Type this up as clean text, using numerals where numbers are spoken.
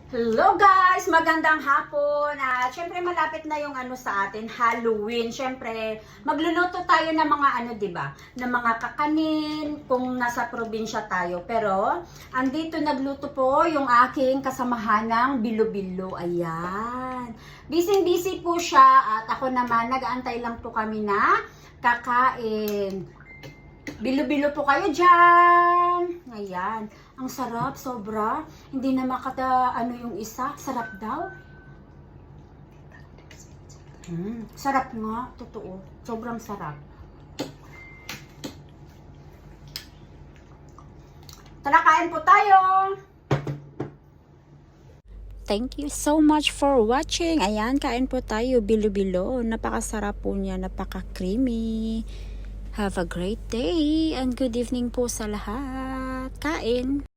Hello guys! Magandang hapon! At syempre malapit na yung sa atin, Halloween. Syempre, magluluto tayo ng mga diba? Ng mga kakanin kung nasa probinsya tayo. Pero, andito nagluto po yung aking kasamahanang Bilo-Bilo. Ayan. Busy-busy po siya at ako naman, nag-aantay lang po kami na kakain. Bilo-bilo po kayo dyan. Ayan. Ang sarap, sobra. Hindi na makata, yung isa. Sarap daw. Sarap nga. Totoo. Sobrang sarap. Tara, kain po tayo. Thank you so much for watching. Ayan, kain po tayo. Bilo-bilo. Napakasarap po niya. Napaka-creamy. Have a great day and good evening po sa lahat. Kain!